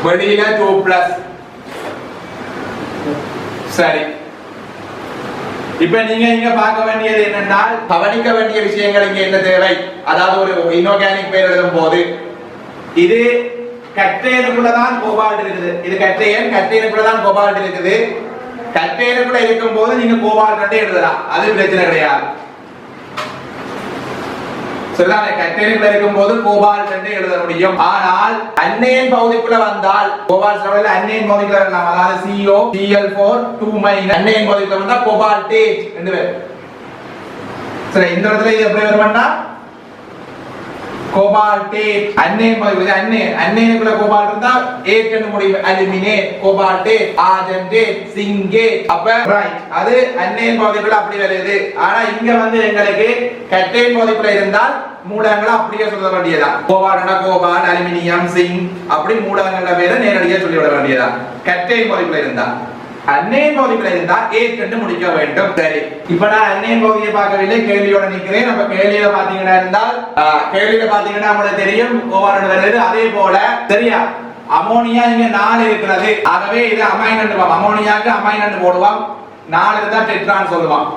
வெளியில 2+. சரி, இப்ப நீங்க இங்க பார்க்க வேண்டியது என்னென்றால் கவனிக்க வேண்டிய விஷயங்கள் இங்க என்ன தேவை, அதாவது ஒரு இன்ஆர்கானிக் பெயர் எழுதும் போது இது கட்டையனுக்குள்ளதான் கோபால்ட் இருக்குது. இது கட்டையனுக்குள்ளதான் கோபால்ட் இருக்குது. கட்டையனுக்குள்ள இருக்கும் போது நீங்க கோபால்ட் எழுதலாம், அது பிரச்சனை கிடையாது. சரிதானே? கட்டையனுக்குள்ள இருக்கும் போது கோபால்ட் எழுத முடியும். ஆனால் அன்னையன் பகுதிக்குள்ள வந்தால் கோபால்ட் சொல்றதுல அன்னையன் பகுதிக்குள்ள வரலாம். அதாவது CO Cl4 2- அன்னையன் பகுதிக்குள்ள வந்தா கோபால்டேட் என்று வரும். சரி, இந்த இடத்துல இது எப்படி வரும்னா கோபால்டேட். அன்னையன் பகுதி அன்னையனுக்குள்ள கோபால்ட் இருந்தா ஏட் என்று முடியும். அலுமினேட், கோபால்டேட், ஆர்ஜென்டேட், சிங்கேட். அப்ப ரைட், அது அன்னையன் பகுதிக்குள்ள அப்படி வருது. ஆனா இங்க வந்து எங்களுக்கு கட்டையன் பகுதிக்குள்ள இருந்தால் மூலங்களை அப்படியே சொல்ல வேண்டியதா. கோபால்ட்னா கோபால்ட், அலுமினியம், சிங்க் அப்படி மூலங்கள பேரை நேரடியாக சொல்லிவிட வேண்டியதா. கட்டையன் பகுதிக்குள்ள இருந்தா. அன்னையன் பகுதிக்குள்ள இருந்தா ஏட் என்று முடிக்க வேண்டும். சரி, இப்ப நான் அன்னையன் பகுதியை பார்க்கவில்லை, கேள்வியோட நிக்கிறேன். நம்ம கேள்வியில பாத்தீங்கன்னா இருந்தால் கேள்வியில பாத்தீங்கன்னா உங்களுக்கு தெரியும் கோபால்ட் வருது. அதே போல சரியா, அமோனியா இங்க 4 இருக்கிறது. ஆகவே இது அமைன் என்று அமோனியாக்கு அமைன் என்று போடுவோம். 4 இருந்தா டெட்ரான் சொல்லுவான்.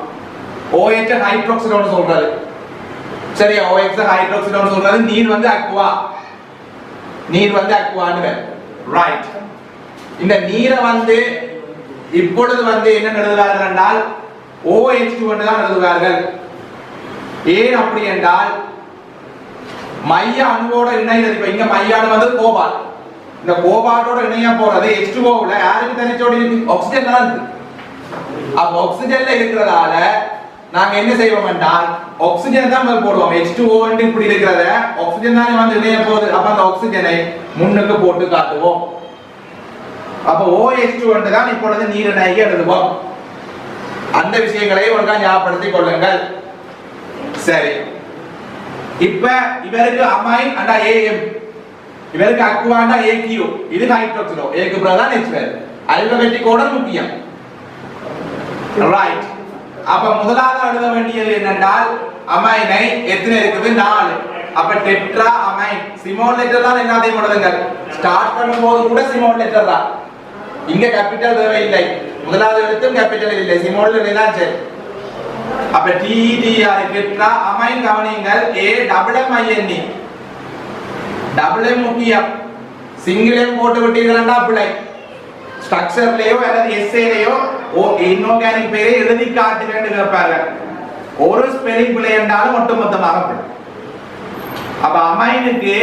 OH ஹைட்ராக்சிடோன் சொல்றது. சரியா, OX ஹைட்ராக்சிடோன் சொல்றது. நீர் வந்து அக்வா, அக்வான்னு ரைட். இந்த நீரை வந்து இப்பொழுது வந்து என்ன எழுதுவார்கள் என்றால் OH2 என்று தான் எழுதுவார்கள். ஏன் அப்படி என்றால் மைய அணுவோட இணைகிறது. இப்ப இங்க மைய அணு வந்து கோபால்ட். இந்த கோபால்ட்டோட இணைய போறது H2O-ல யாருக்கு தனிச்சோடி இருக்கு? ஆக்சிஜன் தான் இருக்கு. அப்ப ஆக்சிஜன்ல இருக்கிறதால நாங்க என்ன செய்வோம் என்றால் ஆக்சிஜன் தான் போடுவோம். H2O இப்படி இருக்கிறத ஆக்சிஜன் தானே வந்து இணைய போகுது. அப்ப அந்த ஆக்சிஜனை முன்னுக்கு போட்டு காட்டுவோம். அப்ப OH2 தான் இப்பொழுது நீரிணைக்கு எழுதுவோம். அந்த விஷயங்களை ஒழுங்கா ஞாபகப்படுத்திக் கொள்ளுங்கள். சரி, இப்ப இவருக்கு அமைன் அண்டா AM, இவருக்கு அக்வாண்டா AQ, இது ஹைட்ராக்சிடோ, ஏக்கு பிறகுதான் H2. அல்பபெட்டிக் ஆர்டர் முக்கியம். ரைட். அப்ப முதலாவது எழுத வேண்டியது என்னென்றால் அமைனை எத்தனை இருக்குது? 4. அப்ப டெட்ரா அமைன் ஸ்மால் லெட்டர் தான். எல்லாத்தையும் எழுதுங்க. ஸ்டார்ட் பண்ணும்போது கூட ஸ்மால் லெட்டர் தான். இங்க கேபிட்டல் தேவையில்லை. முதலாவது எழுத்தும் கேபிட்டல் இல்லை, ஸ்மால் லெட்டர் தான். சரி, அப்ப TDR டெட்ரா அமைன் கவனிங்கள். AMMINE டபுள் M முக்கியம். சிங்கிள் M போட்டு விட்டீர்களா பிள்ளை. ஸ்ட்ரக்சர்லயோ அல்லது எஸ்ஏலயோ இன்ஆர்கானிக் பேரை எழுதி காட்டுங்கன்னு கேட்பாங்க. ஒரு ஸ்பெல்லிங் பிழை என்றாலும் ஒட்டுமொத்தமாக பிழை. அப்ப அமைனுக்கு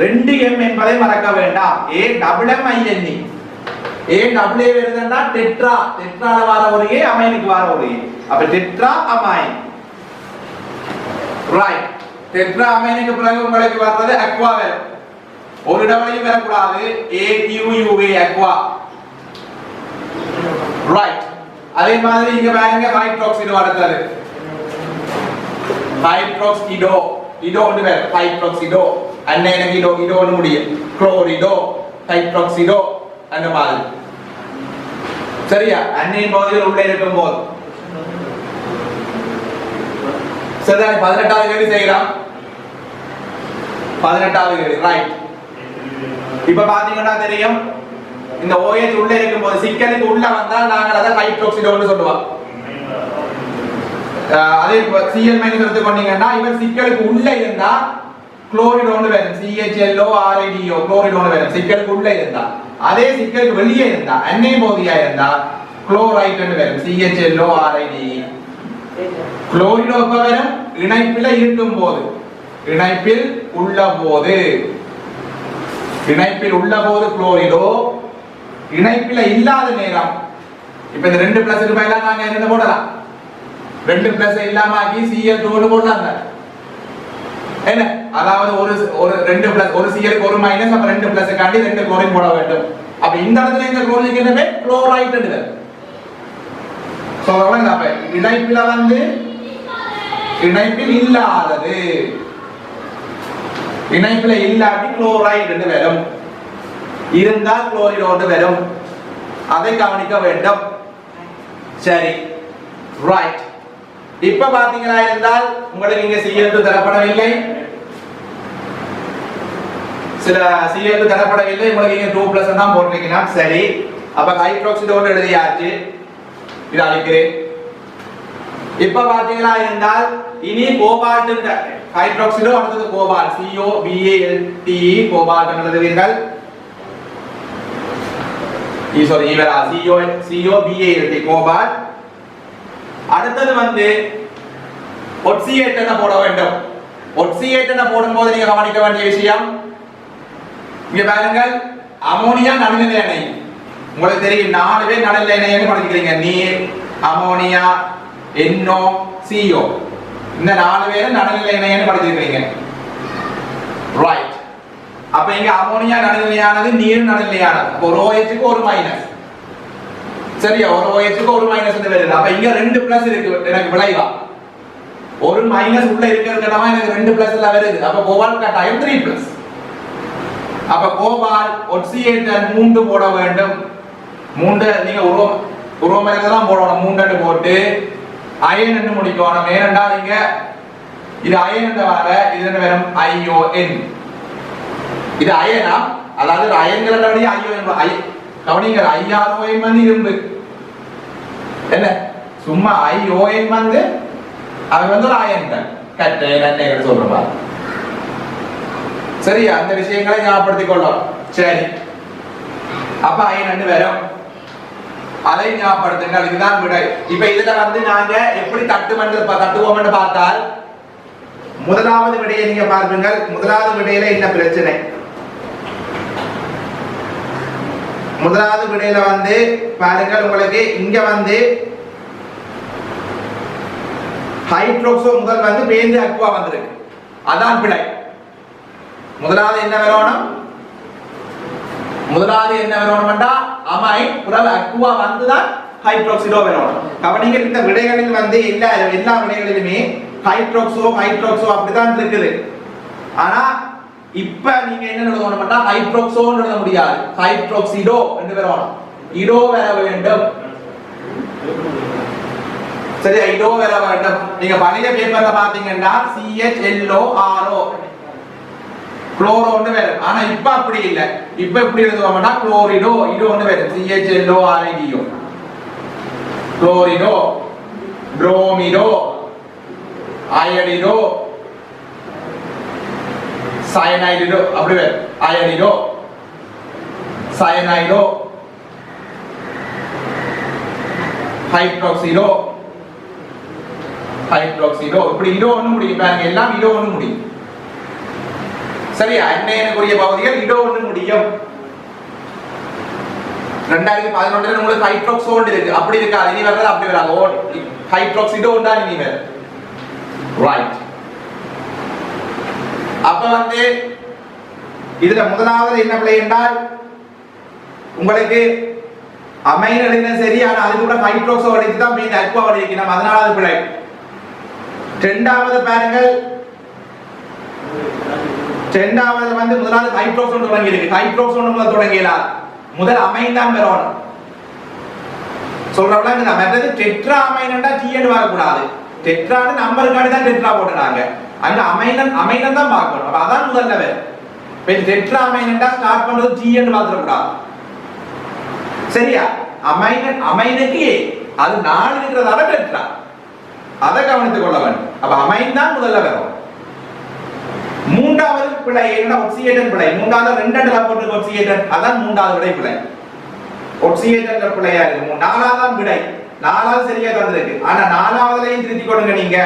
2M என்பதை மறக்க வேண்டாம். AMMINE AA வருதுன்னா டெட்ரா, டெட்ரால வர ஒரு A, அமைனுக்கு வர ஒரு A. அப்ப டெட்ரா அமைன். ரைட். டெட்ரா அமைனுக்கு பிறகு உங்களுக்கு வர்றது அக்வா வரும். ஒரு இடவளையும் வரக்கூடாது. AQUA Aqua. ரைட். அதே மாதிரி இங்க பாருங்க ஹைட்ராக்சிடோ அடுத்தது. ஹைட்ராக்சிடோ, இதோ ஒன்று வேற. ஹைட்ராக்சிடோ அன்னைக்கு இதோ ஒன்று முடியும். குளோரிடோ, ஹைட்ராக்சிடோ அந்த மாதிரி. சரியா, அன்னையின் பகுதியில் உள்ளே இருக்கும் போது சரிதான். 18வது கேள்வி செய்யலாம். 18வது கேள்வி. ரைட். இப்ப பாத்தீங்கன்னா தெரியும், இந்த OH உள்ளே இருக்கும் போது சிக்கலுக்கு உள்ள வந்தால் நாங்கள் அதை ஹைட்ராக்சிடோன்னு சொல்லுவோம். அதே Cl- எடுத்துக்கொண்டீங்கன்னா இவர் சிக்கலுக்கு உள்ள இருந்தா குளோரிடோன்னு வரும். CHLO-RIDO குளோரிடோன்னு வரும் சிக்கலுக்கு உள்ள இருந்தா. அதே சிக்கலுக்கு வெளியே இருந்தா அன்னை பகுதியா இருந்தா குளோரைட்னு வரும். CHLO-RIDE. குளோரிடோ எப்ப வரும்? இணைப்பில் இருக்கும் போது, இணைப்பில் உள்ள போது. இணைப்பில் உள்ள போது குளோரிடோ, இணைப்பில் இல்லாத நேரம். இப்ப இந்த 2+ பதிலா நாங்க என்ன போடலாம்? 2+ இல்லாம ஆக்கி Cl2 போடலாங்க. என்ன, அதாவது ஒரு 2+ ஒரு Cl ஒரு மைனஸ், அப்ப 2+ காண்டி 2 குளோரின் போட வேண்டும். அப்ப இந்த இடத்துல இந்த குளோரினுக்கு என்ன பேர்? குளோரைட் என்று. சொல்றோம். அப்ப இணைப்பில வந்து இணைப்பில் இல்லாதது, இணைப்பில் இல்லாட்டி குளோரைட் என்று வரும். இருந்தால் குளோரிடோடு வரும். அதை கவனிக்க வேண்டும். சரி, ரைட். இப்ப பாத்தீங்கன்னா இருந்தால் உங்களுக்கு இங்க Cl2 தரப்படவில்லை. சில சிஎல் தரப்படவில்லை, உங்களுக்கு இங்க 2+ தான் போட்டிருக்கீங்கன்னா சரி. அப்ப ஹைட்ராக்சிடோன் எழுதியாச்சு, இது அழிக்கிறேன். இப்ப பாத்தீங்களா இருந்தால் இனி கோபால்ட் ஹைட்ராக்சிடோ அடுத்தது கோபால்ட் COBALT கோபால்ட் எழுதுவீர்கள். சாரி இவரா COBALT கோபால்ட். அடுத்தது வந்து ஒட்சியேட்டனை போட வேண்டும். ஒட்சியேட்டனை போடும்போது நீங்க கவனிக்க வேண்டிய விஷயம் இங்க பாருங்கள், அமோனியா நடுநிலை அணை. உங்களுக்கு தெரியும் 4 பேர் நடுநிலை அணைன்னு படிக்கிறீங்க. நீர், அமோனியா, NO, CO. இந்த 4 பேரும் நடுநிலை அணைன்னு படிச்சிருக்கீங்க. ரைட். அப்ப இங்க அமோனியா நடுநிலையானது, நீர் நடுநிலையானது. ஒரு OH க்கு ஒரு மைனஸ். சரியா, ஒரு OH க்கு ஒரு மைனஸ் வருது. அப்ப இங்க 2+ இருக்கு எனக்கு விளைவா. ஒரு மைனஸ் உள்ள இருக்கிறதுனால எனக்கு 2+ வருது. அப்ப கோபால்ட் கட்டாயம் 3+. அப்ப கோபால்ட் ஒட்சியேட்டர் 3 போட வேண்டும். 3 நீங்க உருவமரத்தான் போடணும். 3 போட்டு அயன் என்று முடிக்கணும். ஏனென்றால் இங்க இது அயன் என்ற வர இது என்ன வரும் ION. இது அயனா, அதாவது அயன்கள் வழியா ION. கவனிங்கள், IRON வந்து இரும்பு. என்ன சும்மா ION வந்து அது வந்து ஒரு அயன்கள் கட்டை நன்மைகள் சொல்ற மாதிரி. சரியா, அந்த விஷயங்களை ஞாபகப்படுத்திக் கொள்ளும். சரி, அப்ப அயன் வரும், அதை ஞாபகப்படுத்துங்கள். இதுதான் விடை. இப்ப இதுல வந்து நாங்க எப்படி தட்டுவோம் பார்த்தால் முதலாவது விடையை நீங்க பார்ப்பீங்கள். முதலாவது விடையில என்ன பிரச்சனை? முதலாவது விடையில வந்து பாருங்கள், உங்களுக்கு இங்க வந்து ஹைட்ரோக்சோ முதல் வந்து பேந்து அக்வா வந்திருக்கு. அதான் விடை. முதலாவது என்ன வரணும்? முதலாவது என்ன வரணும்டா அமைன் பிறகு அக்வா வந்துதான் ஹைட்ரோக்சிடோ வரணும். கவனிங்க, இந்த விடைகளில் வந்து எல்லா விடைகளிலுமே ஹைட்ரோக்சோ அப்படிதான் இருக்குது. ஆனா இப்ப நீங்க என்ன எழுதணும்னா ஹைட்ரோக்சோன்னு எழுத முடியாது, ஹைட்ரோக்சிடோ என்று வரணும். இடோ வர வேண்டும். சரி, இடோ வர வேண்டும். நீங்க பழைய பேப்பர்ல பாத்தீங்கன்னா CHLORO குளோரோன்னு வரும். ஆனா இப்ப அப்படி இல்ல. இப்ப எப்படி எழுதுவோம்னா குளோரிடோ இதோன்னு வரும். CHLORIDO குளோரிடோ, புரோமிடோ, அயடிடோ, சயனைடோ அப்படி வரும். அயடிடோ, சயனைடோ, ஹைட்ராக்சிடோ, இப்படி இதோ ஒண்ணு முடியும். பாருங்க, எல்லாம் இதோ ஒண்ணு முடியும். சரியா, எண்ணெயனுக்குரிய பகுதிகள் இதோ ஒண்ணு முடியும். 2011 உங்களுக்கு ஹைட்ராக்சோன் இருக்கு, அப்படி இருக்காது. இனி வர்றது அப்படி வராது. ஹைட்ராக்சிடோ தான் இனி வரும். ரைட். அப்ப வந்து இதுல முதலாவது என்ன பிழை என்றால் உங்களுக்கு அமைன் எழுதின சரி, ஆனா அது கூட ஹைட்ராக்சோ அடிச்சு தான் மீன் அக்வா அடிக்கணும். அதனால அது பிழை. இரண்டாவது பாருங்கள், இரண்டாவது வந்து முதலாவது ஹைட்ரோக்சோன் தொடங்கி இருக்கு. ஹைட்ரோக்சோன் முதல்ல தொடங்கியலாம், முதல் அமைன் தான் வரணும். சொல்றவங்க இந்த மெத்தட் டெட்ரா அமைன்டா TN வரக்கூடாது. டெட்ரான்னு நம்பருக்காண்டி தான் டெட்ரா போட்டுனாங்க. அங்க அமைன் தான் பார்க்கணும். அப்ப அதான் முதல்ல வரும். இப்ப டெட்ரா அமைன்டா ஸ்டார்ட் பண்றது TN மாத்திர கூடாது. சரியா, அமைனுக்கு அது 4 இருக்கிறதால டெட்ரா, அதை கவனித்துக் கொள்ள வேண்டும். அப்ப அமைன் தான் முதல்ல வரும். மூன்றாவது பிழை என்ன? ஒக்சியேட்டர் பிழை. மூன்றாவது 2 போட்டு ஒக்சியேட்டர், அதான் மூன்றாவது விடை பிழை. ஒக்சியேட்டர் பிழையா இருக்கு. நாலாவது விடை, நாலாவது சரியா தந்திருக்கு. ஆனா நாலாவதுலயும் திருத்தி கொடுங்க நீங்க.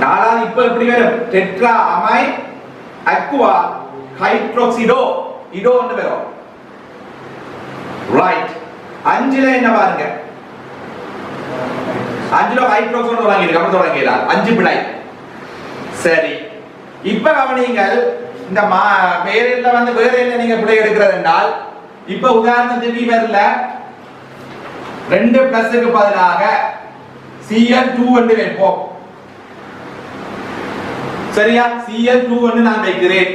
நாலாவது இப்ப எப்படி வரும்? டெட்ரா அமைன் அக்வா ஹைட்ரோக்சிடோ இதோ ஒன்று வரும். ரைட். 5ல என்ன பாருங்க, 5ல ஹைட்ரோக்சோன் தொடங்கிருக்கு. அப்படி தொடங்கிடலாம். 5 பிழை. சரி, இப்ப கவனிங்கள், இந்த பேரில் வந்து வேற என்ன நீங்க பிழை எடுக்கிறது என்றால், இப்ப உதாரணத்துக்கு வரல 2+ பதிலாக Cl2 என்று வைப்போம். சரியா, Cl2 என்று நான் வைக்கிறேன்.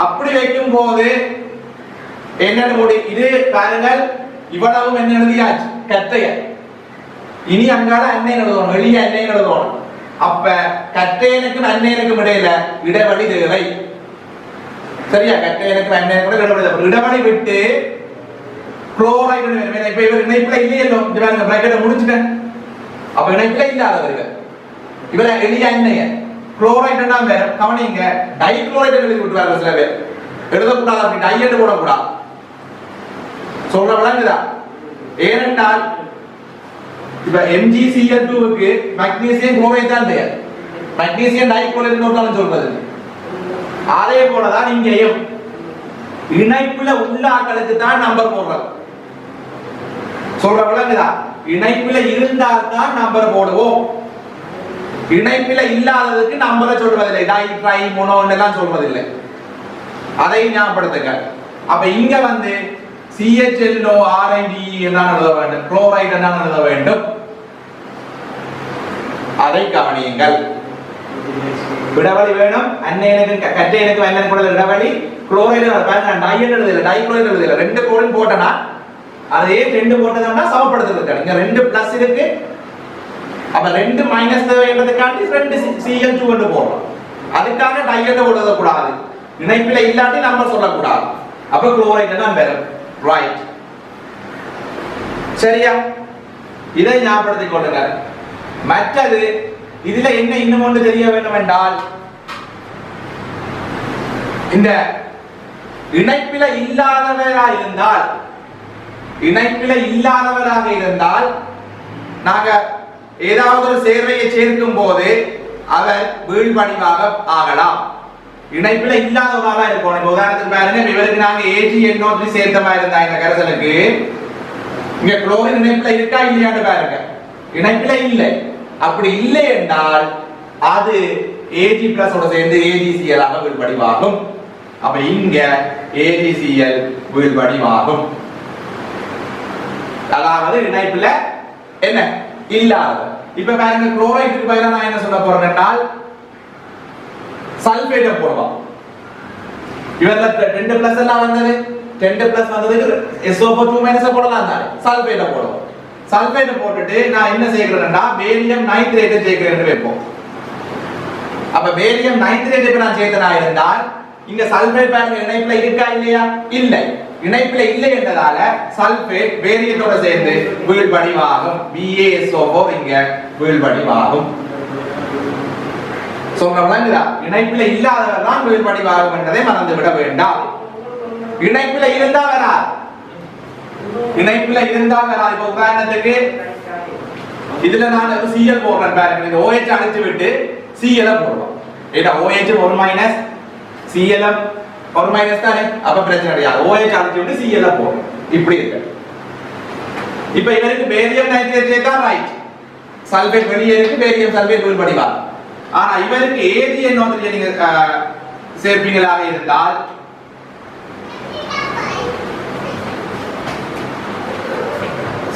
அப்படி வைக்கும் போது என்ன முடியும்? இது பாருங்கள், இவ்வளவும் என்ன எழுதியாச்சு கட்டைய. இனி அங்கால அன்னையன் எழுதணும், வெளியே அன்னையன் எழுதணும். அப்ப கட்டையனுக்கும் அன்னையனுக்கும் இடையில இடைவெளி தேவை. சரியா? கட்டை எனக்கு இடவெளி விட்டு குளோரைடு இப்ப இவர் இணைப்புல இல்லையோ பிராக்கெட்டை முடிச்சுட்டேன். அப்ப இணைப்புல இல்லாதவர்கள் இவரை எளிய எண்ணெய குளோரைடு வேற கவனிங்க. டைக்ளோரைடு எழுதி விட்டுவார்கள் சில பேர். எழுதக்கூடாது, அப்படி டையட் போடக்கூடாது. சொல்ற விளங்குதா? ஏனென்றால் இப்ப MgCl2க்கு மக்னீசியம் குளோரைடு தான் பெயர். மக்னீசியம் டைக்ளோரைடு ஒன்றாலும் சொல்றது. அதே போலதான் இங்கேயும் இணைப்புல உள்ள ஆட்களுக்கு தான் நம்பர் போடுறது. சொல்ற விளங்குதா? இணைப்புல இருந்தால் தான் நம்பர் போடுவோம். இணைப்பில இல்லாததுக்கு நம்பரை சொல்வதில்லை. டை ட்ரை மோனோ எல்லாம் சொல்வதில்லை. அதை ஞாபகப்படுத்துங்க. அப்ப இங்க வந்து CHLO RIDE என்ன எழுத வேண்டும், குளோரைடு என்ன எழுத வேண்டும், அதை கவனியுங்கள். விடவழி வேணும். அன்னையனுக்கு கட்டையனுக்கு அண்ணன் கூட விடவழி. குளோரைடு டையட் எழுதல, டைக்ளோரைடு எழுதல. ரெண்டு கோடும் போட்டனா அதே ரெண்டு போட்டதா சமப்படுத்துறது. இங்க ரெண்டு பிளஸ் இருக்கு. அப்ப ரெண்டு மைனஸ் தேவைன்றதுக்காண்டி ரெண்டு Cl2 வந்து போடுறோம். அதுக்காக டையட் போடுறது கூடாது. இணைப்பில இல்லாட்டி நம்பர் சொல்லக்கூடாது. அப்ப குளோரைடு தான் வரும். ரைட், சரியா? இதை ஞாபகப்படுத்திக் கொள்ளுங்க. மற்றது இதுல என்ன இன்னும் ஒன்று தெரிய வேண்டும் என்றால், இந்த இணைப்பில இல்லாதவராக இருந்தால் நாங்க ஏதாவது ஒரு சேர்வையை சேர்க்கும் போது அவர் வீழ்வடிவாக ஆகலாம். இணைப்பில இல்லாதவராக இருக்கும். உதாரணத்துக்கு பாருங்க, இவருக்கு நாங்க AgNO3 சேர்த்த மாதிரி இருந்தா இந்த கரைசலுக்கு இங்க குளோரின் இணைப்பில இருக்கா இல்லையான்னு பாருங்க. இணைப்பில இல்லை. அப்படி இல்லை என்றால் அது Ag+ ஓட சேர்ந்து AgCl ஆக வீழ்வடிவாகும். அப்ப இங்க AgCl வீழ்வடிவாகும். அதாவது இணைப்பில என்ன இல்லாத. இப்ப பாருங்க, குளோரைடுக்கு பதிலா நான் என்ன சொல்ல போறேன் என்றால் சல்பேட்டை போடுவோம். இவர்ல 10+ எல்லாம் வந்தது, 10+ வந்ததுக்கு SO4 போடலாம் தானே. சல்பேட்டை போடுவோம். சல்பேட்டை போட்டுட்டு நான் என்ன செய்கிறேன்னா பேரியம் நைட்ரேட்டை சேர்க்கிறேன்னு வைப்போம். அப்ப பேரியம் நைட்ரேட் இப்ப நான் சேர்த்தனா இருந்தால் இங்க சல்பேட் பாருங்க இணைப்புல இருக்கா இல்லையா? இல்லை. இணைப்புல இல்லை என்றதால சல்பேட் பேரியத்தோட சேர்ந்து வீழ்வடிவாகும். BaSO4 இங்க வீழ்வடிவாகும். சொல்றவங்களா? இணைப்புல இல்லாதவர் தான் வீழ்வடிவாகும் என்பதை மறந்து விட வேண்டாம். இணைப்புல இருந்தா வராது. இணைப்புல இருந்தா வராது. இப்ப உதாரணத்துக்கு இதுல நான் ஒரு Cl போடுறேன் பாருங்க. இந்த OH அழிச்சு விட்டு Cl போடுறோம். ஏடா OH ஒரு மைனஸ் Cl ஒரு மைனஸ் தானே. அப்ப பிரச்சனை கிடையாது. OH அழிச்சு விட்டு Cl போடுறோம். இப்படி இருக்கு. இப்ப இவருக்கு பேரியம் நைட்ரேட் சேர்த்தா ரைட். சல்பேட் வெளியே இருக்கு, பேரியம் சல்பேட் வீழ்வடிவாகும். ஆனா இவருக்கு AgNO3 நீங்க சேர்ப்பீங்களாக இருந்தால்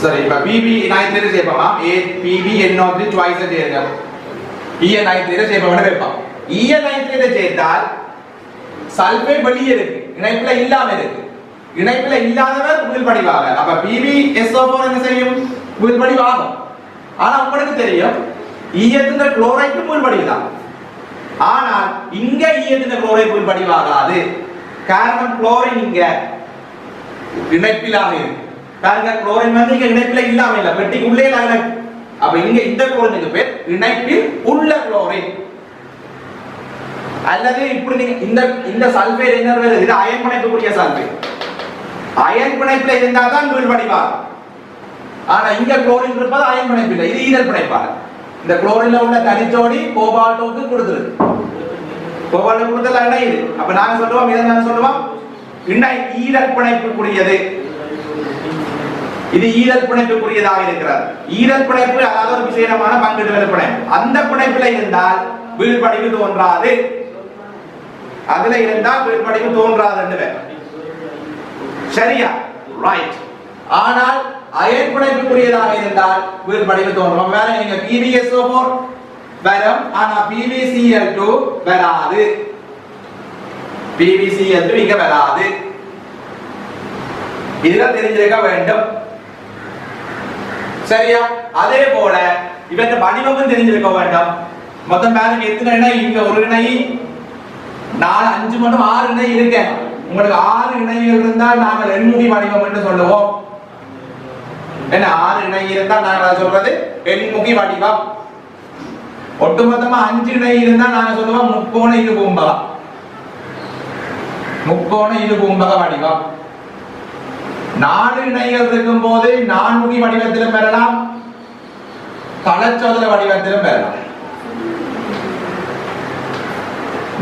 சரி, இப்ப PB நைட்ரேட் சேர்ப்போமா? PbNO3 twice சேர்ங்க. En நைட்ரேட் சேர்ப்போம்னு வைப்போம். En நைட்ரேட் சேர்த்தால் சல்பேட் வெளியே இருக்கு, இணைப்புல இல்லாம இருக்கு. இணைப்புல இல்லாதவர் வீழ்வடிவாக. அப்ப PbSO4 என்ன செய்யும்? வீழ்வடிவாகும். ஆனா உங்களுக்கு தெரியும் ஈயத்தின் குளோரைடு வீழ்வடிவுதான். ஆனால் இங்க ஈயத்தின் குளோரைடு வீழ்வடிவாகாது. காரணம் குளோரின் இங்க இணைப்பிலாக இருக்கு. பாருங்க, குளோரின் வந்து இங்க இணைப்பில இல்லாம இல்ல, வெட்டிக்கு உள்ளே இருக்கு. அப்ப இங்க இந்த குளோரினுக்கு பேர் இணைப்பில் உள்ள குளோரின். அல்லது இப்படி நீங்க இந்த சல்பேட் என்ன வருது? இது அயன் பிணைப்புக்குரிய சல்பேட். அயன் பிணைப்புல இருந்தா தான் வீழ்வடிவாகும். ஆனா இங்க குளோரின் இருப்பது அயன் பிணைப்பு இல்லை, இது ஈரல் பிணைப்பாக. இந்த குளோரின்ல உள்ள தனிச்சோடி கோபால்ட்டுக்கு கொடுத்துருக்கு. கோபால்ட் கொடுத்தல இணையுது. அப்ப நாங்க சொல்லுவோம், இதை நான் சொல்லுவோம் ஈரல் பிணைப்புக்குரியது. இது ஈரல் பிணைப்புக்குரியதாக இருக்கிறது. ஈரல் பிணைப்பு அதாவது ஒரு விசேஷமான பங்கிடுதல் பிணைப்பு. அந்த பிணைப்புல இருந்தால் வீழ்வடிவு தோன்றாது. அதுல இருந்தால் வீழ்வடிவு தோன்றாது. சரியா? ரைட். ஆனால் அயன் பிணைப்புக்குரியதாக இருந்தால் வீழ்வடிவு தோன்றும். வேற நீங்க PbSO4 வரும், ஆனா PbCl2 வராது. PbCl2 இங்க வராது. இதெல்லாம் தெரிஞ்சிருக்க வேண்டும். சரியா? அதே போல இவற்றை வடிவமும் தெரிஞ்சிருக்க வேண்டும். மொத்தம் பாருங்க எத்தனை இணை? இங்க ஒரு இணை, 4 5 மட்டும் 6 இணை இருக்கு. உங்களுக்கு 6 இணைகள் இருந்தால் நாங்கள் எண்முகி வடிவம் என்று சொல்லுவோம். என்ன 6 இணை இருந்தால் நாங்கள் சொல்றது எண்முகி வடிவம். ஒட்டுமொத்தமா 5 இணை இருந்தால் நாங்கள் சொல்லுவோம் முக்கோண இருபூம்பக. முக்கோண இருபூம்பக வடிவம். 4 இணைகள் இருக்கும் போது நான்முகி வடிவத்திலும் பெறலாம், தளச்சதுர வடிவத்திலும் பெறலாம்.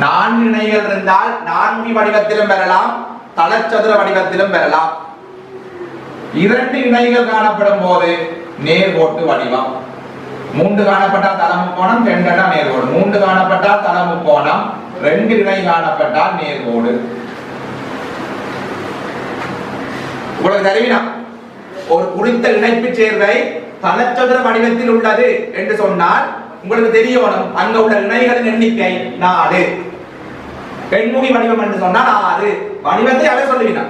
4 இணைகள் இருந்தால் நான்முகி வடிவத்திலும் பெறலாம், தளச்சதுர வடிவத்திலும் பெறலாம். 2 இணைகள் காணப்படும் போது நேர்கோட்டு வடிவம். 3 காணப்பட்டால் தள முக்கோணம், 2 நேர்கோடு. 3 காணப்பட்டால் தள முக்கோணம், 2 இணை காணப்பட்டால் நேர்கோடு. உங்களுக்கு தெரியுமா ஒரு குறித்த இணைப்பு சேர்வை தளச்சதுர வடிவத்தில் உள்ளது என்று சொன்னால் உங்களுக்கு தெரியணும் அங்க உள்ள இணைகளின் எண்ணிக்கை 4. எண்முகி வடிவம் என்று சொன்னால் 6. வடிவத்தை அவ சொல்லுவீனா,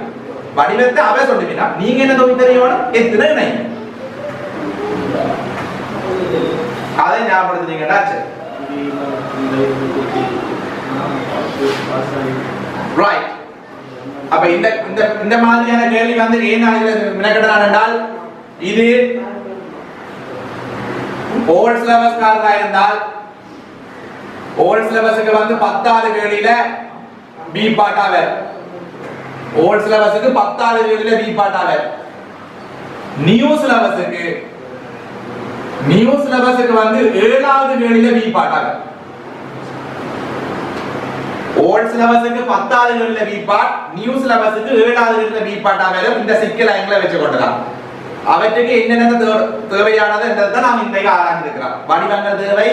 வடிவத்தை அவ சொல்லுவீனா, நீங்க என்ன தொகுதி தெரியணும் எத்தனை இணை அதை ஞாபகப்படுத்துறீங்கன்னா ரைட். அப்ப இந்த இந்த இந்த மாதிரியான கேள்வி வந்து ஏன் வினக்கட்டான் என்றால் இது ஓல்ட் சிலபஸ் காரரா இருந்தால் ஓல்ட் சிலபஸ்க்கு வந்து 10வது கேள்வியில பி பாட்டா வரும். ஓல்ட் சிலபஸ்க்கு 10வது கேள்வியில பி பாட்டா வரும். நியூ சிலபஸ்க்கு வந்து 7வது கேள்வியில பி பாட்டா வரும். ஓல்ட் சிலபஸ்க்கு 10வது கேள்வியில பி பாட், நியூ சிலபஸ்க்கு 7வது கேள்வியில பி பாட்டா வரும். இந்த சிக்கல் லைன்ல வெச்சு கொண்டலாம். அவற்றுக்கு என்னென்ன தேவையானது என்றதை நாம் இன்றைக்கு ஆராய்ந்திருக்கிறோம். வடிவங்கள் தேவை,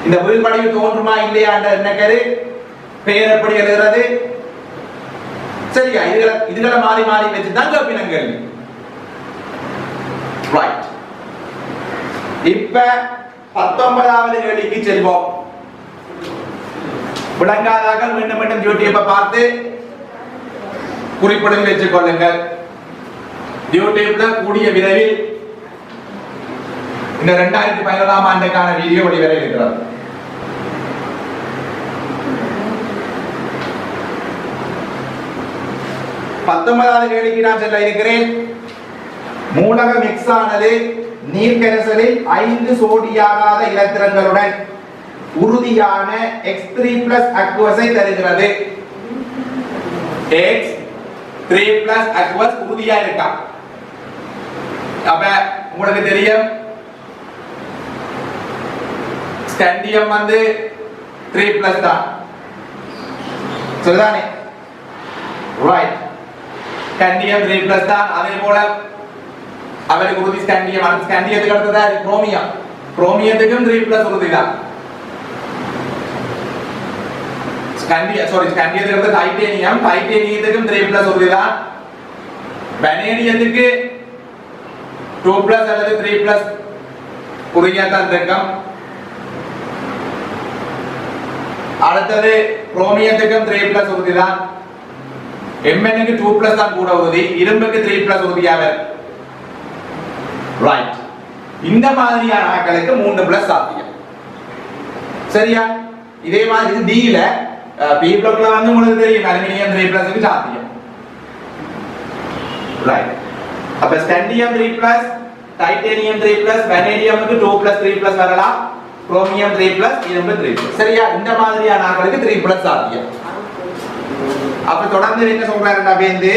இந்த வீழ்வடிவு தோன்றுமா இல்லையா என்ற எண்ணக்கரு, பெயர் எப்படி எழுதுறது, சரியா, இதுகளை மாறி மாறி வச்சுதான் கேட்பினம் கேள்வி. ரைட். இப்ப 19வது கேள்விக்கு செல்வோம். விளங்காதார்கள் மீண்டும் மீண்டும் யூடியூப்பை பார்த்து குறிப்பிடும் வச்சுக் கொள்ளுங்கள். யூடியூப்ல கூடிய விரைவில் இந்த 2011ஆம் ஆண்டுக்கான வீடியோ வெளிவர இருக்கிறது. பத்தொன்பதாவது கேள்விக்கு நான் சொல்ல இருக்கிறேன். மூலக மிக்ஸ் ஆனது நீர்க்கரைசலில் 5 சோடியாகாத இலத்திரங்களுடன் உறுதியான X3+ அக்வஸை தருகிறது. X3+ அக்வஸ் உறுதியா இருக்கா? அப்ப உங்களுக்கு தெரியும் ஸ்கேண்டியம் வந்து 3+ தான், சரிதானே? ரைட். ஸ்கேண்டியம் 3+ தான். அதே போல அவருக்கு உறுதி ஸ்கேண்டியம். அந்த ஸ்கேண்டியத்துக்கு அடுத்ததா குரோமியம். குரோமியத்துக்கும் 3+ உறுதி தான். ஸ்கேண்டியத்துக்கு அடுத்து டைட்டேனியம். டைட்டேனியத்துக்கும் 3+ உறுதி தான். வனேடியத்துக்கு 2+ அல்லது 3+ உறுதியா தான் இருக்கும். அடுத்தது குரோமியத்துக்கும் 3+ உறுதி தான். Mnக்கு 2+ தான் கூட உறுதி. இரும்புக்கு 3+ உறுதியாக. ரைட். இந்த மாதிரியான ஆட்களுக்கு 3+ சாத்தியம், சரியா? இதே மாதிரி Dல P பிளாக்ல வந்து உங்களுக்கு தெரியும் அலுமினியம் 3+க்கு சாத்தியம். ரைட். அப்ப ஸ்கேண்டியம் 3+, டைட்டேனியம் 3+, வனேடியமுக்கு 2+, 3+ வரலாம். குரோமியம் 3+, இரும்பு 3+, சரியா? இந்த மாதிரியான ஆட்களுக்கு 3+ சாத்தியம். அப்ப தொடர்ந்து என்ன சொல்றாருன்னா பேந்து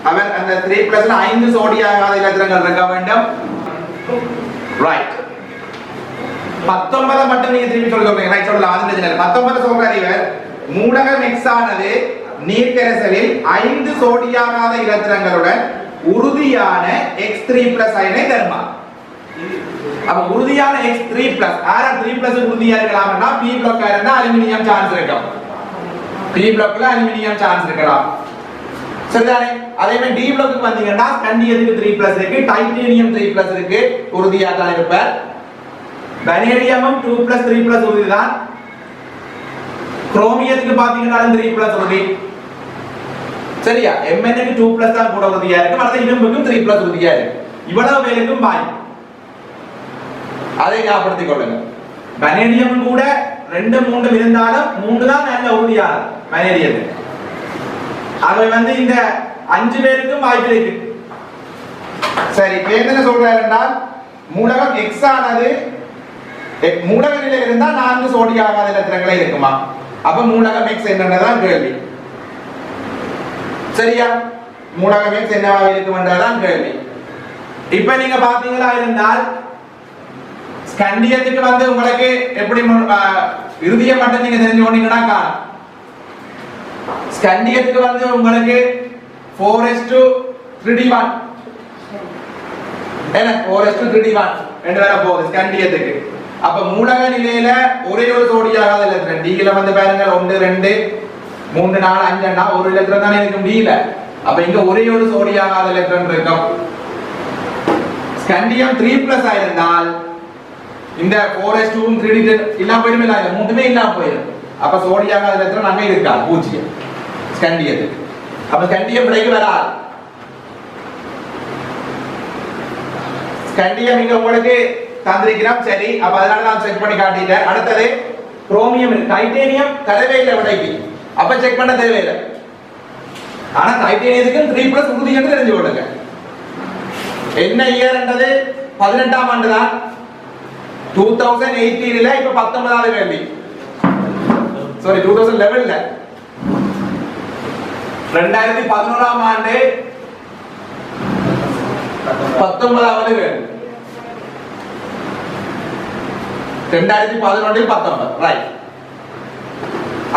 அவர் அந்த 3+ல 5 சோடியாகாத இலத்திரங்கள் இருக்க வேண்டும். ரைட். 19 மட்டும் நீங்க திருப்பி சொல்லுங்க. ரைட் சொல்லலாம். அது 19 சொல்றாரு இவர். மூலக மிக்ஸ் ஆனது நீர்க்கரைசலில் 5 சோடியாகாத இலத்திரங்களுடன் உறுதியான X3+ அயனை தருமா? அப்ப உறுதியான X3+, ஆரா 3+ உறுதியா இருக்கலாம்னா P பிளாக் இருந்தா அலுமினியம் சான்ஸ் இருக்கும். P பிளாக்ல அலுமினியம் சான்ஸ் இருக்கலாம், சரிதானே? அதே மாதிரி D பிளாக்கு வந்தீங்கன்னா ஸ்கேண்டியத்துக்கு 3+ இருக்கு, டைட்டேனியம் 3+ இருக்கு, உறுதியா தான் இருப்பார். வனேடியமும் 2+, 3+ உறுதி தான். குரோமியத்துக்கு பாத்தீங்கன்னா 3+ உறுதி, சரியா? Mnக்கு 2+ தான் கூட உறுதியா இருக்கு. மற்ற இரும்புக்கும் 3+ உறுதியா இருக்கு. இவ்வளவு பேருக்கும் பாய் அதை ஞாபகப்படுத்திக் கொள்ளுங்க. வனேடியம் கூட 2 3 இருந்தாலும் 3 தான் நல்ல உறுதியானது வனேடியம். ஆகவே வந்து இந்த 5 பேருக்கும் வாய்ப்பு இருக்கு. சரி, என்ன சொல்றாரு என்றால் மூலகம் X ஆனது மூலக நிலையில் இருந்தா 4 சோடிய ஆகாத இலத்திரங்களே இருக்குமா? அப்ப மூலகம் X என்னன்றதான் கேள்வி. சரியா? மூலகம் X என்னவாக இருக்கும்ன்றதான் கேள்வி. இப்ப நீங்க பாத்தீங்களா இருந்தால் ஸ்கண்டியத்துக்கு வந்து உங்களுக்கு எப்படி இறுதியை மட்டும் நீங்க தெரிஞ்சு கொண்டீங்கன்னா காணும். ஸ்கண்டியத்துக்கு வந்து உங்களுக்கு 4:3D1 என்ன 4:3D1 ரெண்டு வர போகுது ஸ்கண்டியத்துக்கு. அப்ப மூலக நிலையில ஒரே ஒரு சோடிய ஆகாத இலத்திரன் Dல வந்து பாருங்க 1 2 3 4 5 ன்னா ஒரு இலத்திரன் தானே இருக்கும் Dல. அப்ப இங்க ஒரே ஒரு சோடிய ஆகாத இலத்திரன் இருக்கும். ஸ்கண்டியம் 3+ ஆயிருந்தால் இந்த 4:2 3D இல்லாம போயிடுமே, இல்ல மூணுமே இல்லாம போயிடும். அப்ப சோடிய ஆகாத இலத்திரன் அங்க இருக்கா பூஜ்ஜியம் ஸ்கண்டியத்துக்கு. அப்ப ஸ்கண்டியம் விடைக்கு வராது. ஸ்கண்டியம் இங்க உங்களுக்கு தந்திரிக்கிறோம். சரி, அப்ப அதனால நான் செக் பண்ணி காட்டிட்டேன். அடுத்தது குரோமியம், டைட்டேனியம் தரவே இல்லை விடைக்கு. அப்ப செக் பண்ண தேவையில்லை. ஆனா டைட்டேனியத்துக்கு 3+ உறுதி என்று தெரிஞ்சு கொள்ளுங்க. என்ன இயர் என்றது 18ஆம் ஆண்டு தான் 2018ல. இப்ப 19வது கேள்வி, சாரி 2011ல 2011ஆம் ஆண்டு 19வது கேள்வி. 2011 19 ரைட்.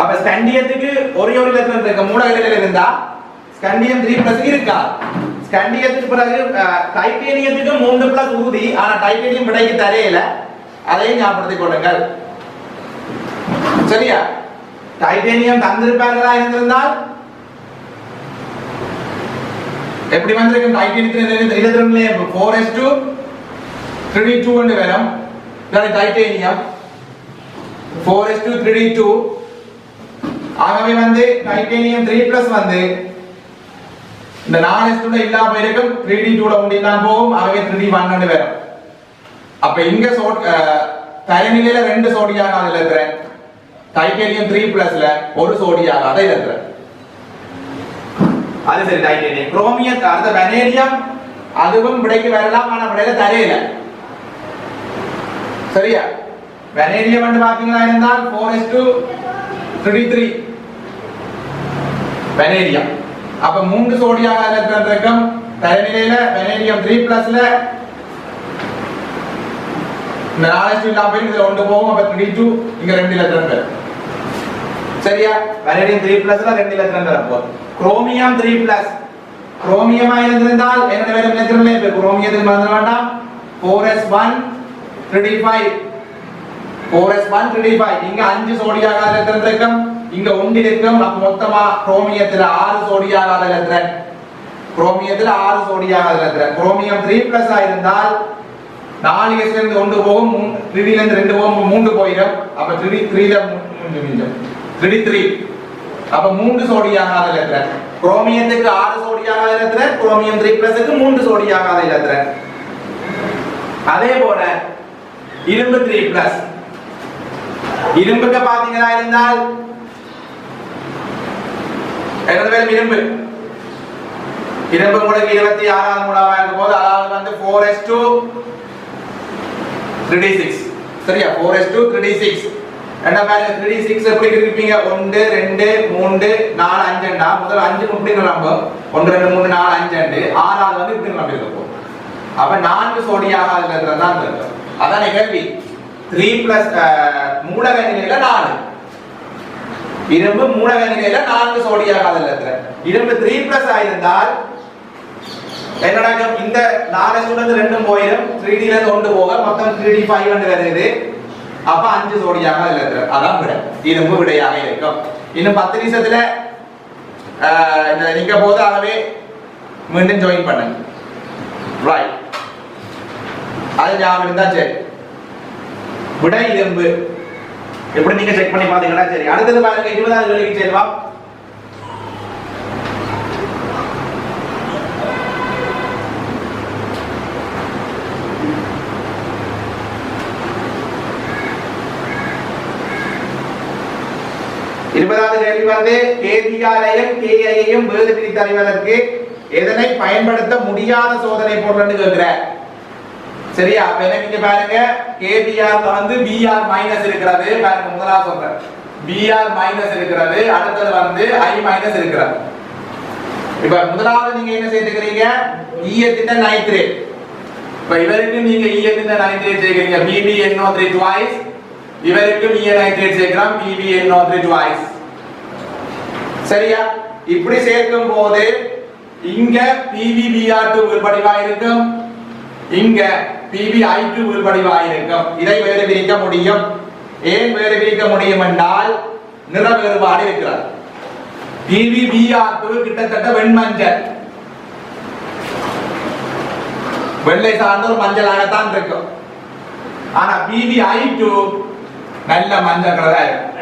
அப்ப ஸ்கண்டியத்துக்கு ஒரே ஒரு இலத்திரன் இருக்க மூலக நிலையில் இருந்தா ஸ்கண்டியம் 3+ இருக்கா. ஸ்கண்டியத்துக்கு பிறகு டைட்டேனியத்துக்கு 3+ உறுதி. ஆனா டைட்டேனியம் விடைக்கு தரையில, அதையும் ஞாபகப்படுத்திக் கொள்ளுங்கள். சரியா? டைட்டேனியம் தந்திருப்பார்களா இருந்திருந்தால் எப்படி வந்திருக்கும்? டைட்டேனியத்தின் இலத்திரன்லே 4:3D2 ன்னு வரும். Titanium 4:3D2. ஆகவே வந்து டைட்டேனியம் 3+ வந்து இந்த 4:2 இல்லாம போயிருக்கும், 3D2 ஒன்று இல்லாம போகும். ஆகவே 3D1 ன்னு வரும். அப்ப இங்க தரைநிலையில 2 சோடிய ஆகாத இலத்திரன், டைட்டேனியம் 3+ல ஒரு சோடிய ஆகாத இலத்திரன். அது சரி. டைட்டேனியம், குரோமியம், அடுத்த வனேடியம் அதுவும் விடைக்கு வரலாம். ஆனா விடையில தரையில. சரியா? வனேடியம் வந்து பாத்தீங்களா இருந்தால் 4:3D3 வனேடியம். அப்ப 3 சோடிய ஆகாத இலத்திரன் இருக்கும் தரைநிலையில. வனேடியம் 3+ல இந்த 4:2 இல்லாம போய் இதுல 1 போகும். அப்ப 3D2 இங்க 2 இலத்திரன் வரும். சரியா? வனேடியம் 3+ல 2 இலத்திரன் வரும். குரோமியம் 3+, குரோமியமா இருந்திருந்தால் என்ன வரும் இலத்திரன்ல? இப்ப குரோமியத்துக்கு மறந்துட வேண்டாம். 4s1 3d5 இங்க 5 சோடிய ஆகாத இலத்திரன் இருக்கும், இங்க 1 இருக்கும். அப்ப மொத்தமா குரோமியத்துல 6 சோடிய ஆகாத இலத்திரன். குரோமியத்துல 6 சோடிய ஆகாத இலத்திரன். குரோமியம் 3+ ஆயிருந்தால் 4s இருந்து 1 போகும், 3d ல இருந்து 2 போகும், 3 போயிடும். அப்ப 3d3 ல மிஞ்சும் 3d3. அப்ப 3 சோடிய ஆகாத இலத்திரன். குரோமியத்துக்கு 6 சோடிய ஆகாத இலத்திரன், குரோமியம் 3+க்கு 3 சோடிய ஆகாத இலத்திரன். அதே போல இரும்பு 3+, இரும்புக்கு பாத்தீங்களா இருந்தால் இரும்பு உங்களுக்கு 26ஆம் மூலமா இருக்கும்போது, அதாவது வந்து 4:3D6. சரியா? 4:3D6. என்ன பாருங்க 3D6 எப்படி இருப்பீங்க? 1 2 3 4 5 ண்டா முதல்ல 5 இப்படி நம்பர் 1 2 3 4 5 ஆறாவது வந்து இப்படி நம்பர் இருக்கும். அப்ப 4 சோடிய ஆகாத இலத்திரன் தான் இருக்கும். அதானே கேள்வி. 3+ மூலக நிலையில 4 இரும்பு, மூலக நிலையில 4 சோடிய ஆகாத இலத்திரன். இரும்பு 3+ ஆயிருந்தால் என்ன நடக்கும்? இந்த 4s இருந்து 2 போயிடும், 3d ல இருந்து 1 போக மொத்தம் 3d5 வந்து வருது. அப்ப 5 சோடிய ஆகாத இலத்திரன். அதான் விடை. இரும்பு விடையாக இருக்கும். இன்னும் 10 நிமிஷத்துல இந்த நிக்க போது, ஆகவே மீண்டும் ஜாயின் பண்ணுங்க. ரைட், அது ஞாபகம் இருந்தா சரி. விடை இரும்பு. எப்படி நீங்க செக் பண்ணி பாத்தீங்கன்னா சரி. அடுத்தது பாருங்க 20வது கேள்விக்கு செல்வோம். 20வது கேள்வி வந்து KBR-ஐயும் KI-ஐயும் வேறு பிரித்து அறிவதற்கு எதனை பயன்படுத்த முடியாத சோதனை பொருள்னு கேக்குறார். சரியா? அப்ப எனக்கு இங்க பாருங்க KBR-ல வந்து BR மைனஸ் இருக்கிறது. பாருங்க முதலாவது சொல்றேன். BR மைனஸ் இருக்கிறது. அடுத்தது வந்து I மைனஸ் இருக்கிறது. இப்ப முதலாவது நீங்க என்ன செய்துக்கிறீங்க? ஈயத்தின் நைட்ரேட். இப்ப இவருக்கு நீங்க ஈயத்தின் நைட்ரேட் சேர்க்கிறீங்க PbNO3 twice. இவருக்கு ஈய நைட்ரேட் சேர்க்கிறோம் PbNO3 twice. சரியா? இப்படி சேர்க்கும் போது இங்க PbBr2 உள்படிவா இருக்கும், இங்க PbI2 உள்படிவா இருக்கும். இதை வேறு பிரிக்க முடியும். ஏன் வேறு பிரிக்க முடியும் என்றால் நிற வேறுபாடு இருக்கிறது. PbBr2 கிட்டத்தட்ட வெண்மஞ்சள், வெள்ளை சார்ந்த ஒரு மஞ்சளாகத்தான் இருக்கும். ஆனா PbI2 நல்ல மஞ்சள் கலரா இருக்கும்.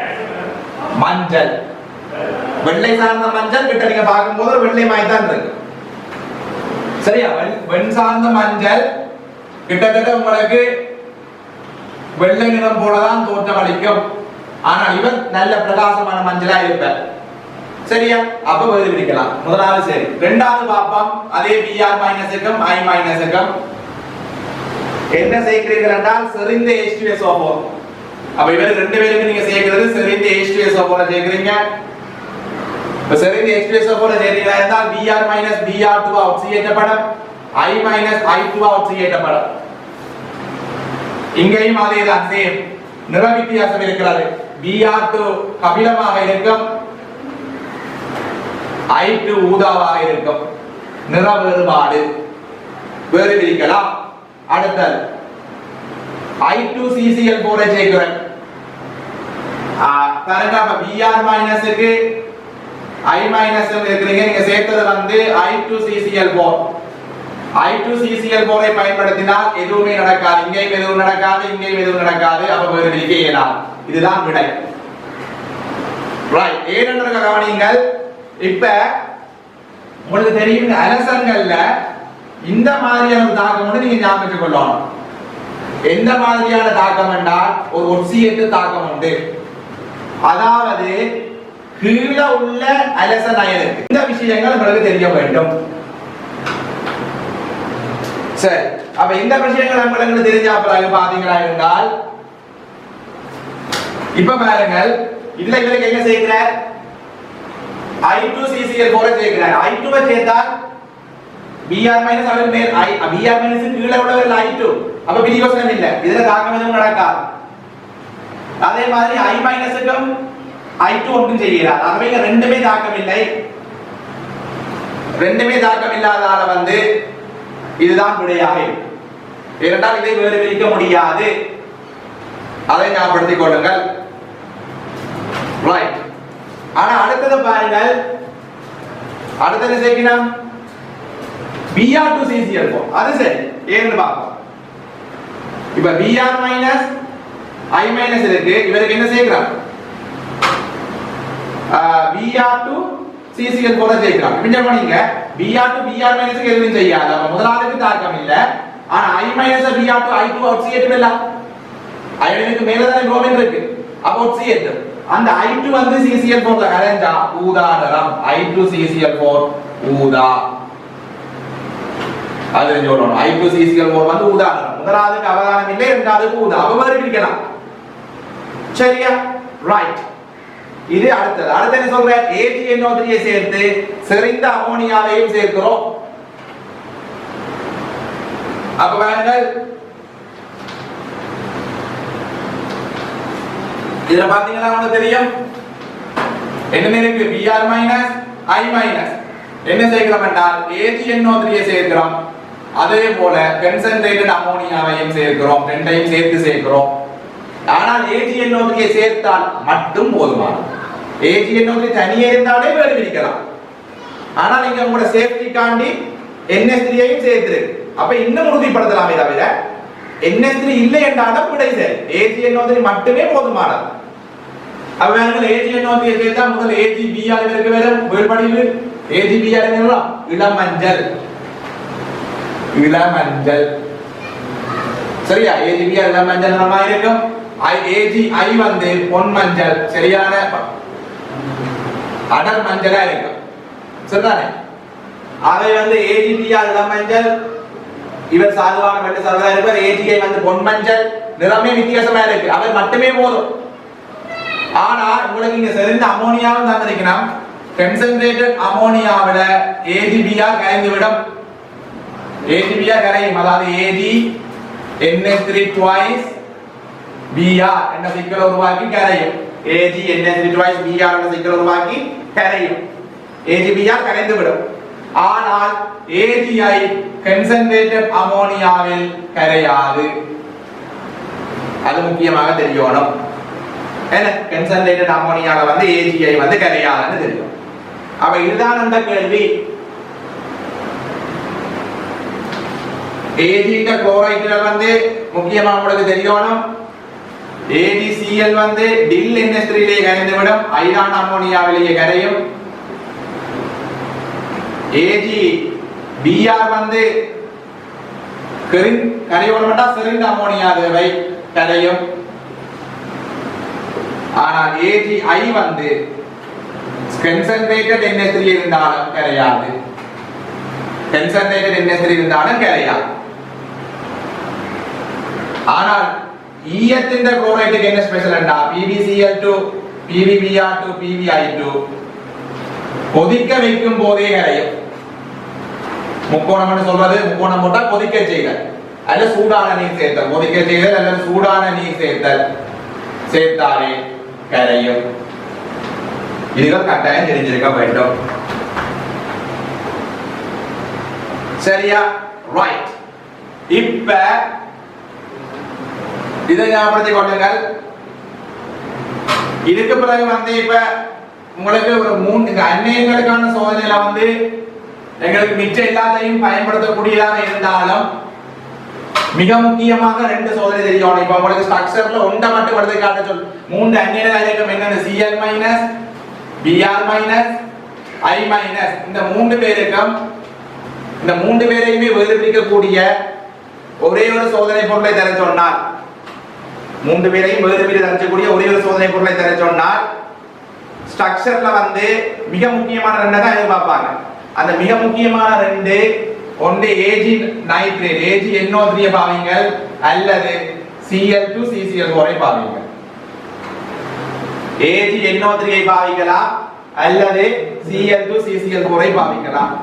மஞ்சள் வெள்ளை சார்ந்த மஞ்சள் கிட்ட நீங்க பார்க்கும்போது வெள்ளை மாதிரி தான் இருக்கு. சரியா? வெண் சார்ந்த மஞ்சள் கிட்டத்தட்ட உங்களுக்கு வெள்ளை நிறம் போலதான் தோற்றம் அளிக்கும். ஆனால் இவர் நல்ல பிரகாசமான மஞ்சளா இருப்பார். சரியா? அப்ப வேறு பிரிக்கலாம். முதலாவது சரி. இரண்டாவது பாப்போம். அதே Br மைனஸுக்கும் I மைனஸுக்கும் என்ன சேர்க்கிறீர்கள் என்றால் செறிந்த H2SO4. அப்ப இவர் ரெண்டு பேருக்கு நீங்க சேர்க்கிறது செறிந்த H2SO4 சேர்க்கிறீங்க. இப்ப செறிந்த H2SO4 சேர்க்கிறீங்க என்றால் Br minus Br2 ஆக்சிஜனேற்றப்படும், I minus I2 ஆக்சிஜனேற்றப்படும். இங்கேயும் அதேதான் சேம். நிற வித்தியாசம் இருக்கிறது. Br2 கபிலமாக இருக்கும், I2 ஊதாவாக இருக்கும். நிற வேறுபாடு வேறு பிரிக்கலாம். அடுத்தது I2CCl4 சேர்க்கிறேன். பாருங்க அப்ப Br மைனஸுக்கு I மைனஸ் இருக்கிறீங்க. நீங்க சேர்த்தது வந்து I2CCl4. I2CCl4 ஐ பயன்படுத்தினால் எதுவுமே நடக்காது. இங்கேயும் எதுவும் நடக்காது, இங்கேயும் எதுவும் நடக்காது. அப்ப வேறு பிரிக்க இயலாது. இதுதான் விடை. ரைட். ஏனென்ற கவனியுங்கள். இப்ப உங்களுக்கு தெரியும் அலசங்கள்ல இந்த மாதிரியான தாக்கம் வந்து நீங்க ஞாபகம் கொள்ளணும். எந்த மாதிரியான தாக்கம் என்றால் ஒரு ஒட்சியேற்ற தாக்கம் உண்டு. அதாவது கீழே உள்ள அலசன் அயனுக்கு இந்த விஷயங்கள் உங்களுக்கு தெரிய வேண்டும். சரி, அப்ப இந்த விஷயங்கள் உங்களுக்கு தெரிஞ்ச பிறகு பாத்தீங்களா இருந்தால் இப்ப பாருங்கள், இதுல இவருக்கு என்ன செய்கிறார்? I2CCl4 சேர்க்கிறார். I2 சேர்த்தால் Br மைனஸ் அவருக்கு மேல் Br மைனஸ் கீழே உள்ளவர் I2. அப்ப பிரியோசனம் இல்ல. இதுல தாக்கம் எதுவும் நடக்காது. அதே மாதிரி I மைனஸுக்கும் I2 ஒன்றும் செய்கிறார். ஆகவே ரெண்டுமே தாக்கம் இல்லை. ரெண்டுமே தாக்கம் இல்லாததால வந்து இதுதான் விடையாக இருக்கும். ஏனென்றால் இதை வேறு பிரிக்க முடியாது. அதை ஞாபகப்படுத்திக் கொள்ளுங்கள். ரைட். ஆனா அடுத்தது பாருங்கள், அடுத்தது சேர்க்கணும் Br2CCl4. அது சரி, ஏன்னு பார்ப்போம். இப்ப Br மைனஸ் I மைனஸ் இருக்கு. இவருக்கு என்ன சேர்க்கிறார்? Br2CCl4 சேர்க்கிறார். இப்ப பண்ணீங்க Br2 Br மைனஸ்க்கு எதுவும் செய்யாது. அப்ப முதலாவதுக்கு தாக்கம் இல்ல. ஆனா I minus Br2 I2 oxygenate இல்ல. அயனுக்கு மேல தான் புரோமின் இருக்கு. அப்ப ஆக்சிஜனேட். அந்த I2 வந்து CCl4 ல கரைஞ்சா ஊதா நிறம். I2CCl4 ஊதா. அது சொல்லணும். I2CCl4 வந்து ஊதா நிறம். முதலாவதுக்கு அவதானம் இல்லை, இரண்டாவதுக்கு ஊதா. அப்ப வேறு பிரிக்கலாம். சரியா? ரைட். இது அடுத்தது. அடுத்து என்ன சொல்ற? AgNO3 சேர்த்து செறிந்த அமோனியாவையும் சேர்க்கிறோம். அப்ப பாருங்க, இதுல பாத்தீங்கன்னா உங்களுக்கு தெரியும் என்ன இருக்கு? Br மைனஸ் I மைனஸ் என்ன சேர்க்கிறோம் என்றால் AgNO3 சேர்க்கிறோம். அதே போல கன்சன்ட்ரேட்டட் அமோனியாவையும் சேர்க்கிறோம். ரெண்டையும் சேர்த்து சேர்க்கிறோம். ஆனால் AgNO3 சேர்த்தால் மட்டும் போதுமானது. AgNO3 தனியே இருந்தாலே வேறு பிரிக்கலாம். ஆனால் நீங்க உங்களோட சேஃப்டிக்காண்டி NH3ஐயும் சேர்த்துருக்கு. அப்ப இன்னும் உறுதிப்படுத்தலாமே தவிர NH3 இல்லை என்றாலும் விடை சரி. AgNO3 மட்டுமே போதுமானது. அப்ப AgNO3 சேர்த்தா முதல் AgBr இருக்கு வரும் வேறுபடிவு. AgBr என்னன்னா இளமஞ்சள். இளமஞ்சள். சரியா? AgBr இளமஞ்சள் நிறமா இருக்கும். I வந்து பொன் மஞ்சள். சரியான அடர் மஞ்சளா இருக்கும் சரிதானே அவை வந்து ஏஜிபிஆர் இளம் மஞ்சள் இவர் சாதுவான வெள்ளை சாதுவா இருப்பார் ஏஜிஐ வந்து பொன் மஞ்சள் நிறமே வித்தியாசமா இருக்கு அவை மட்டுமே போதும் ஆனா உங்களுக்கு இங்க செறிந்த அமோனியாவும் தந்திருக்கணும் concentrated அமோனியாவில AgBr கரைந்துவிடும் AgBr கரையும் அதாவது Ag NH3 twice Br என்ற சிக்கல் உருவாக்கி கரையும் Ag NH3 twice Br என்ற சிக்கல் உருவாக்கி கரையும் AgBr கரைந்துவிடும் ஆனால் AgI concentrated அமோனியாவில் கரையாது அது முக்கியமாக தெரியணும் என்ன concentrated அமோனியால வந்து AgI வந்து கரையாதுன்னு தெரியும் அப்ப இதுதான் அந்த கேள்வி Ag ன்ற குளோரைடுகள் வந்து முக்கியமா உங்களுக்கு தெரியணும் AgCl வந்து டில் NH3 லே கரைந்துவிடும் ஐரான் அமோனியாவிலேயே கரையும் AgBr வந்து கரையோடமட்டா செறிந்த அமோனியாவை கரையும் ஆனால் AgI வந்து concentrated NH3 இருந்தாலும் கரையாது concentrated NH3 இருந்தாலும் கரையாது ஆனால் ஈயத்தின் குளோரைடுக்கு என்ன ஸ்பெஷல் என்றா PbCl2 PbBr2 PbI2 கொதிக்க வைக்கும் போதே கரையும் முக்கோணம்னு சொல்றது முக்கோணம் போட்டா கொதிக்க செய்தல் அல்ல சூடான நீர் சேர்த்தல் கொதிக்க செய்தல் அல்லது சூடான நீர் சேர்த்தல் சேர்த்தாலே கரையும் இதுகள் கட்டாயம் தெரிஞ்சிருக்க வேண்டும் சரியா ரைட் இப்ப இதை ஞாபகப்படுத்திக் கொள்ளுங்கள் இதுக்கு பிறகு வந்து இப்ப உங்களுக்கு ஒரு 3 அந்நியங்களுக்கான சோதனையில வந்து எங்களுக்கு மிச்ச எல்லாத்தையும் பயன்படுத்தக்கூடியதாக இருந்தாலும் மிக முக்கியமாக 2 சோதனை தெரியணும் இப்ப உங்களுக்கு ஸ்ட்ரக்சர்ல ஒன்றை மட்டும் எடுத்து காட்ட சொல் 3 அந்நியங்கள் இருக்கும் என்னன்னு Cl minus Br minus I minus இந்த 3 பேருக்கும் இந்த 3 பேரையுமே வேறுபிரிக்கக்கூடிய ஒரே ஒரு சோதனை பொருளை தர சொன்னால் 3 பேரையும் வேறுபிரித்து தரக்கூடிய ஒரே ஒரு சோதனை பொருளை தர சொன்னால் ஸ்ட்ரக்சர்ல வந்து மிக முக்கியமான 2 தான் எதிர்பார்ப்பாங்க அந்த மிக முக்கியமான 2 ஒன்று Ag நைட்ரேட் AgNO3 பாவீங்கள் அல்லது Cl2 CCl4 பாவீங்கள் AgNO3 பாவிக்கலாம் அல்லது Cl2 CCl4 பாவிக்கலாம்